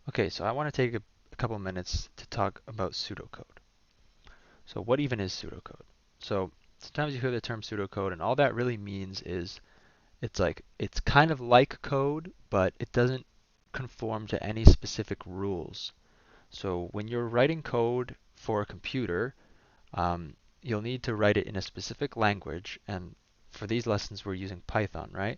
Okay, so I want to take a couple minutes to talk about pseudocode. So what even is pseudocode? So sometimes you hear the term pseudocode, and all that really means is it's kind of like code, but it doesn't conform to any specific rules. So when you're writing code for a computer, um, you'll need to write it in a specific language, and for these lessons we're using Python, right?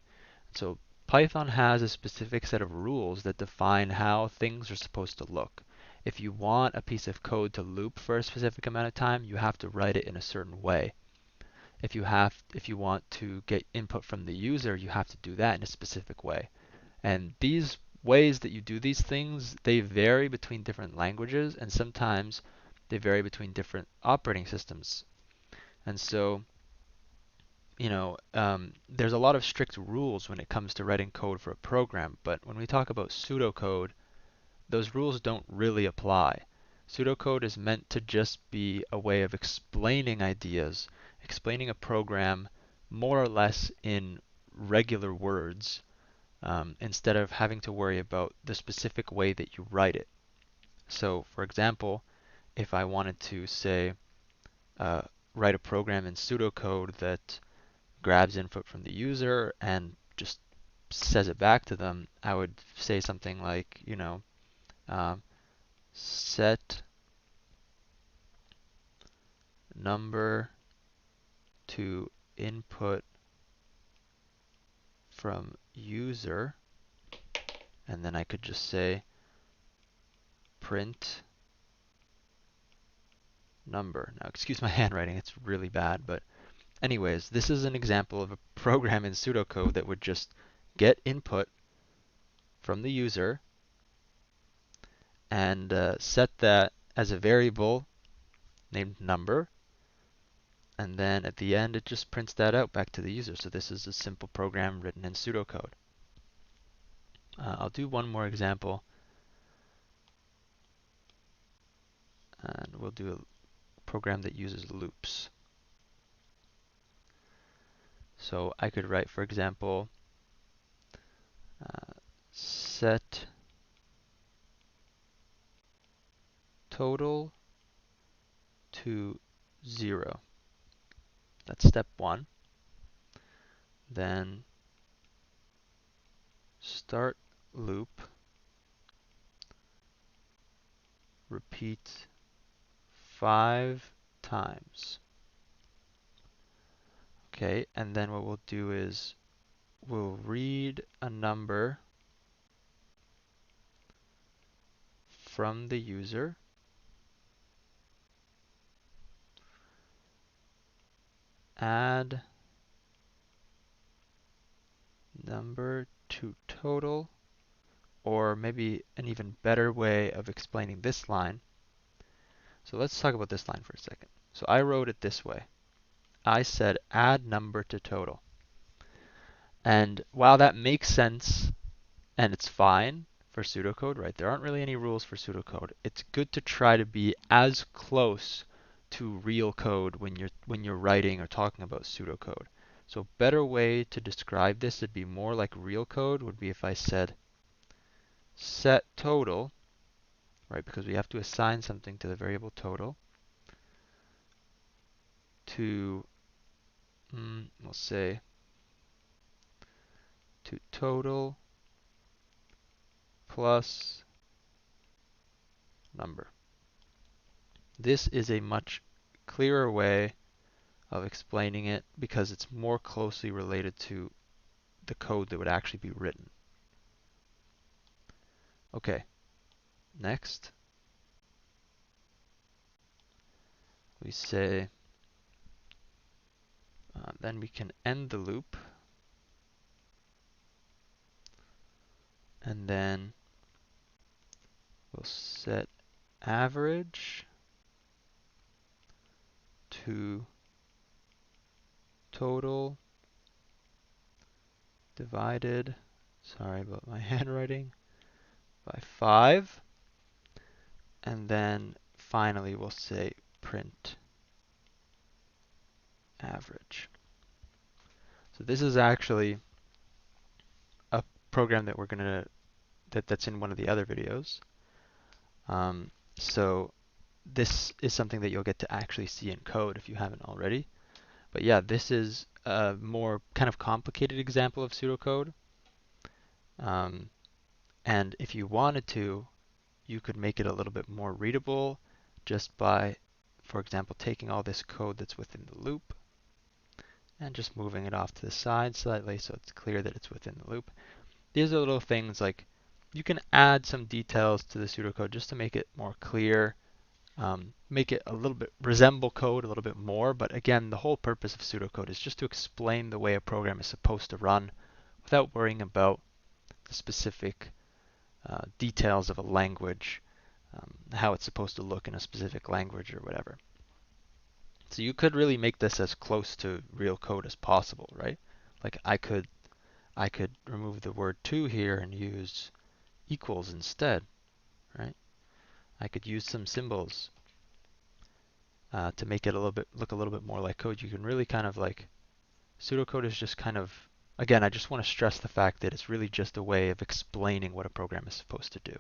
So Python has a specific set of rules that define how things are supposed to look. If you want a piece of code to loop for a specific amount of time, you have to write it in a certain way. If you want to get input from the user, you have to do that in a specific way. And these ways that you do these things, they vary between different languages, and sometimes they vary between different operating systems. And so, there's a lot of strict rules when it comes to writing code for a program, but when we talk about pseudocode, those rules don't really apply. Pseudocode is meant to just be a way of explaining ideas, explaining a program more or less in regular words, instead of having to worry about the specific way that you write it. So, for example, if I wanted to say, uh, write a program in pseudocode that grabs input from the user and just says it back to them, I would say something like, um, set number to input from user, and then I could just say print number. Now, excuse my handwriting, it's really bad, but anyways, this is an example of a program in pseudocode that would just get input from the user and set that as a variable named number, and then at the end it just prints that out back to the user. So this is a simple program written in pseudocode. I'll do one more example, and we'll do a program that uses loops. So I could write, for example, set total to 0. That's step 1. Then start loop, repeat 5 times. Okay, and then what we'll do is we'll read a number from the user, add number to total, or maybe an even better way of explaining this line. So let's talk about this line for a second. So I wrote it this way. I said add number to total. And while that makes sense and it's fine for pseudocode, right? There aren't really any rules for pseudocode. It's good to try to be as close to real code when you're writing or talking about pseudocode. So a better way to describe this to be more like real code would be if I said set total, right? Because we have to assign something to the variable total to, we'll say to total plus number. This is a much clearer way of explaining it because it's more closely related to the code that would actually be written. Okay, next we say, then we can end the loop, and then we'll set average to total divided, sorry about my handwriting, by 5. And then finally we'll say print average. So this is actually a program that that's in one of the other videos. So this is something that you'll get to actually see in code if you haven't already. But yeah, this is a more kind of complicated example of pseudocode. Um, and if you wanted to, you could make it a little bit more readable just by, for example, taking all this code that's within the loop and just moving it off to the side slightly so it's clear that it's within the loop. These are little things like you can add some details to the pseudocode just to make it more clear, make it a little bit resemble code a little bit more. But again, the whole purpose of pseudocode is just to explain the way a program is supposed to run without worrying about the specific details of a language, how it's supposed to look in a specific language or whatever. So you could really make this as close to real code as possible, right? Like I could remove the word to here and use equals instead, right? I could use some symbols to make it look a little bit more like code. You can really kind of like pseudocode is just kind of, again, I just want to stress the fact that it's really just a way of explaining what a program is supposed to do.